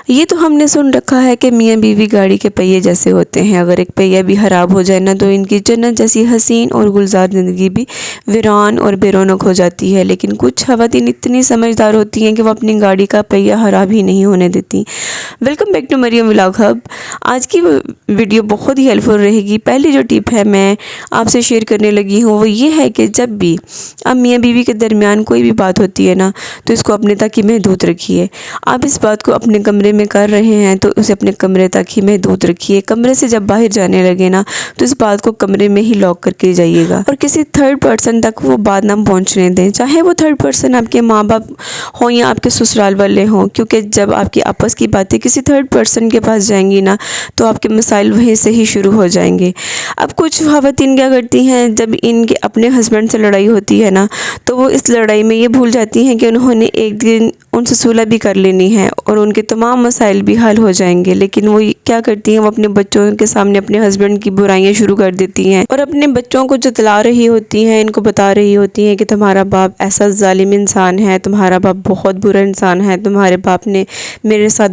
یہ تو ہم نے سن رکھا ہے کہ میاں بیوی گاڑی کے پہیے جیسے ہوتے ہیں، اگر ایک پہیہ بھی خراب ہو جائے نا تو ان کی جنت جیسی حسین اور گلزار زندگی بھی ویران اور بے رونق ہو جاتی ہے۔ لیکن کچھ خواتین اتنی سمجھدار ہوتی ہیں کہ وہ اپنی گاڑی کا پہیہ خراب ہی نہیں ہونے دیتی۔ Welcome back to Maryam vlog hub. آج کی ویڈیو بہت ہی ہیلپ فل رہے گی۔ پہلی جو ٹپ ہے میں آپ سے شیئر کرنے لگی ہوں وہ یہ ہے کہ جب بھی اب میاں بیوی کے درمیان کوئی بھی بات ہوتی ہے نا تو اس کو اپنے تک ہی محدود رکھیے۔ آپ اس بات کو اپنے کمرے میں کر رہے ہیں تو اسے اپنے کمرے تک ہی محدود رکھیے۔ کمرے سے جب باہر جانے لگے نا تو اس بات کو کمرے میں ہی لاک کر کے جائیے گا اور کسی تھرڈ پرسن تک وہ بات نہ پہنچنے دیں، چاہے وہ تھرڈ پرسن آپ کے ماں باپ ہوں یا آپ کے سسرال والے ہوں، کیونکہ جب آپ کی آپس کی باتیں کسی تھرڈ پرسن کے پاس جائیں گی نا تو آپ کے مسائل وہیں سے ہی شروع ہو جائیں گے۔ اب کچھ خواتین کیا کرتی ہیں، جب ان کے اپنے ہسبینڈ سے لڑائی ہوتی ہے نا تو وہ اس لڑائی میں یہ بھول جاتی ہیں کہ انہوں نے ایک دن ان سے صلح بھی کر لینی ہے اور ان کے تمام مسائل بھی حل ہو جائیں گے، لیکن وہ کیا کرتی ہیں، وہ اپنے بچوں کے سامنے اپنے ہسبینڈ کی برائیاں شروع کر دیتی ہیں اور اپنے بچوں کو جتلا رہی ہوتی ہیں، ان کو بتا رہی ہوتی ہیں کہ تمہارا باپ ایسا ظالم انسان ہے، تمہارا باپ بہت برا انسان ہے، تمہارے باپ نے میرے ساتھ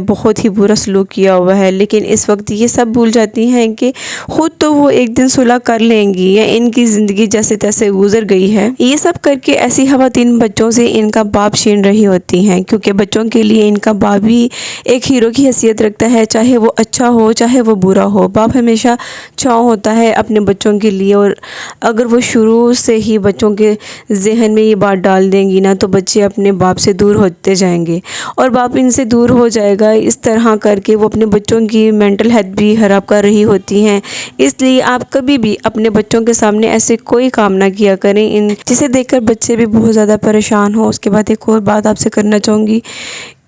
بہت ہی برا سلوک کیا ہوا ہے۔ لیکن اس وقت یہ سب بھول جاتی ہیں کہ خود تو وہ ایک دن صلح کر لیں گی یا ان کی زندگی جیسے تیسے گزر گئی ہے۔ یہ سب کر کے ایسی خواتین بچوں سے ان کا باپ چھین رہی ہوتی ہیں، کیونکہ بچوں کے لیے ان کا باپ بھی ایک ہیرو کی حیثیت رکھتا ہے، چاہے وہ اچھا ہو چاہے وہ برا ہو۔ باپ ہمیشہ چھاؤں ہوتا ہے اپنے بچوں کے لیے، اور اگر وہ شروع سے ہی بچوں کے ذہن میں یہ بات ڈال دیں گی نا تو بچے اپنے باپ سے دور ہوتے جائیں گے اور باپ ان سے دور ہو جائے گا۔ اس طرح کر کے وہ اپنے بچوں کی مینٹل ہیلتھ بھی خراب کر رہی ہوتی ہیں۔ اس لیے آپ کبھی بھی اپنے بچوں کے سامنے ایسے کوئی کام نہ کیا کریں جسے دیکھ کر بچے بھی بہت زیادہ پریشان ہوں۔ اس کے بعد ایک اور بات آپ سے کرنا چاہوں گی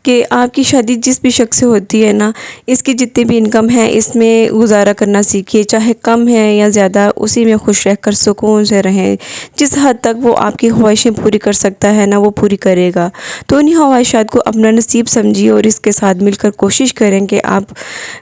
کہ آپ کی شادی جس بھی شخص سے ہوتی ہے نا، اس کی جتنی بھی انکم ہے اس میں گزارا کرنا سیکھیے، چاہے کم ہے یا زیادہ، اسی میں خوش رہ کر سکون سے رہیں۔ جس حد تک وہ آپ کی خواہشیں پوری کر سکتا ہے نا وہ پوری کرے گا، تو انہیں خواہشات کو اپنا نصیب سمجھیے اور اس کے ساتھ مل کر کوشش کریں کہ آپ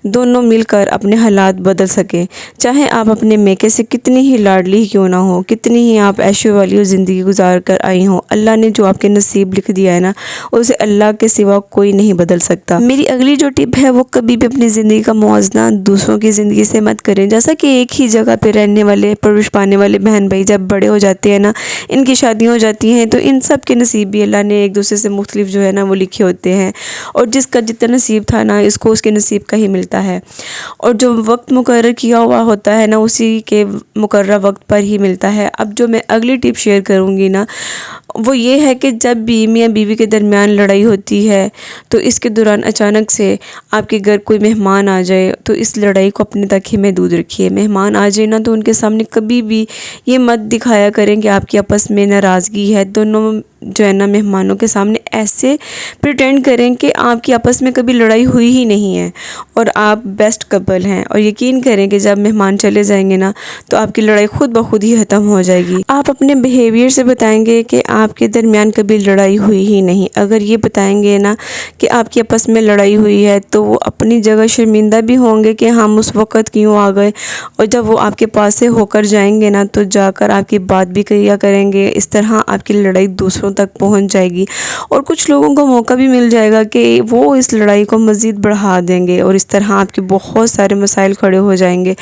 دونوں مل کر اپنے حالات بدل سکیں۔ چاہے آپ اپنے میکے سے کتنی ہی لاڈلی کیوں نہ ہو، کتنی ہی آپ عیشو والی زندگی گزار کر آئی ہوں، اللہ نے جو آپ کے نصیب لکھ دیا ہے نا اسے اللہ کے سوا کوئی نہیں بدل سکتا۔ میری اگلی جو ٹپ ہے وہ کبھی بھی اپنی زندگی کا موازنہ دوسروں کی زندگی سے مت کریں۔ جیسا کہ ایک ہی جگہ پہ رہنے والے پرورش پانے والے بہن بھائی جب بڑے ہو جاتے ہیں نا، ان کی شادیاں ہو جاتی ہیں تو ان سب کے نصیب بھی اللہ نے ایک دوسرے سے مختلف جو ہے نا وہ لکھے ہوتے ہیں، اور جس کا جتنا نصیب تھا نا اس کو اس کے نصیب کا ہی ملتا ہے، اور جو وقت مقرر کیا ہوا ہوتا ہے نا اسی کے مقررہ وقت پر ہی ملتا ہے۔ اب جو میں اگلی ٹپ شیئر کروں گی نا وہ یہ ہے کہ جب بھی میاں بیوی کے درمیان لڑائی ہوتی ہے تو اس کے دوران اچانک سے آپ کے گھر کوئی مہمان آ جائے تو اس لڑائی کو اپنے تک ہی محدود رکھیے۔ مہمان آ جائے نا تو ان کے سامنے کبھی بھی یہ مت دکھایا کریں کہ آپ کی آپس میں ناراضگی ہے۔ دونوں جو ہے نا مہمانوں کے سامنے ایسے پریٹینڈ کریں کہ آپ کی آپس میں کبھی لڑائی ہوئی ہی نہیں ہے اور آپ بیسٹ کپل ہیں، اور یقین کریں کہ جب مہمان چلے جائیں گے نا تو آپ کی لڑائی خود بخود ہی ختم ہو جائے گی۔ آپ اپنے بیہیویئر سے بتائیں گے کہ آپ کے درمیان کبھی لڑائی ہوئی ہی نہیں۔ اگر یہ بتائیں گے نا کہ آپ کی آپس میں لڑائی ہوئی ہے تو وہ اپنی جگہ شرمندہ بھی ہوں گے کہ ہم اس وقت کیوں آ گئے، اور جب وہ آپ کے پاس سے ہو کر جائیں گے نا تو جا کر آپ کی بات بھی کیا کریں گے۔ اس طرح آپ کی لڑائی دوسروں تک پہنچ جائے گی اور کچھ لوگوں کو موقع بھی مل جائے گا کہ وہ اس لڑائی کو مزید بڑھا دیں گے، اور اس طرح آپ کے بہت سارے مسائل کھڑے ہو جائیں گے۔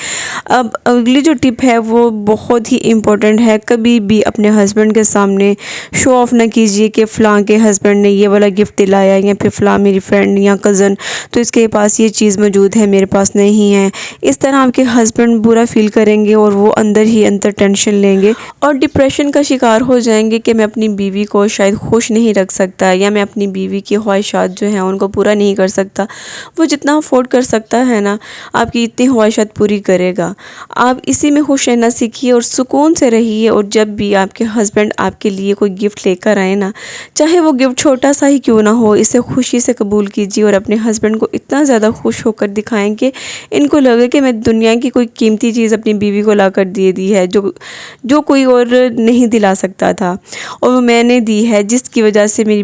اب اگلی جو ٹپ ہے وہ بہت ہی امپورٹنٹ ہے۔ کبھی بھی اپنے ہسبینڈ کے سامنے شو آف نہ کیجیے کہ فلاں کے ہسبینڈ نے یہ والا گفٹ دلایا، یا پھر فلاں میری فرینڈ یا کزن تو اس کے پاس یہ چیز موجود ہے میرے پاس نہیں ہے۔ اس طرح آپ کے ہسبینڈ برا فیل کریں گے اور وہ اندر ہی اندر ٹینشن لیں گے اور ڈپریشن کا شکار ہو جائیں گے کہ میں اپنی بیوی کو شاید خوش نہیں رکھ سکتا، یا میں اپنی بیوی کی خواہشات جو ہیں ان کو پورا نہیں کر سکتا۔ وہ جتنا افورڈ کر سکتا ہے نا آپ کی اتنی خواہشات پوری کرے گا۔ آپ اسی میں خوش رہنا سیکھیے اور سکون سے رہیے، اور جب بھی آپ کے ہسبینڈ آپ کے لیے کوئی گفٹ لے کر آئے نا، چاہے وہ گفٹ چھوٹا سا ہی کیوں نہ ہو، اسے خوشی سے قبول کیجیے اور اپنے ہسبینڈ کو اتنا زیادہ خوش ہو کر دکھائیں کہ ان کو لگے کہ میں دنیا کی کوئی قیمتی چیز اپنی بیوی کو لا کر دے دی ہے جو کوئی اور نہیں دلا سکتا تھا، اور وہ میں نے دی ہے، جس کی وجہ سے میری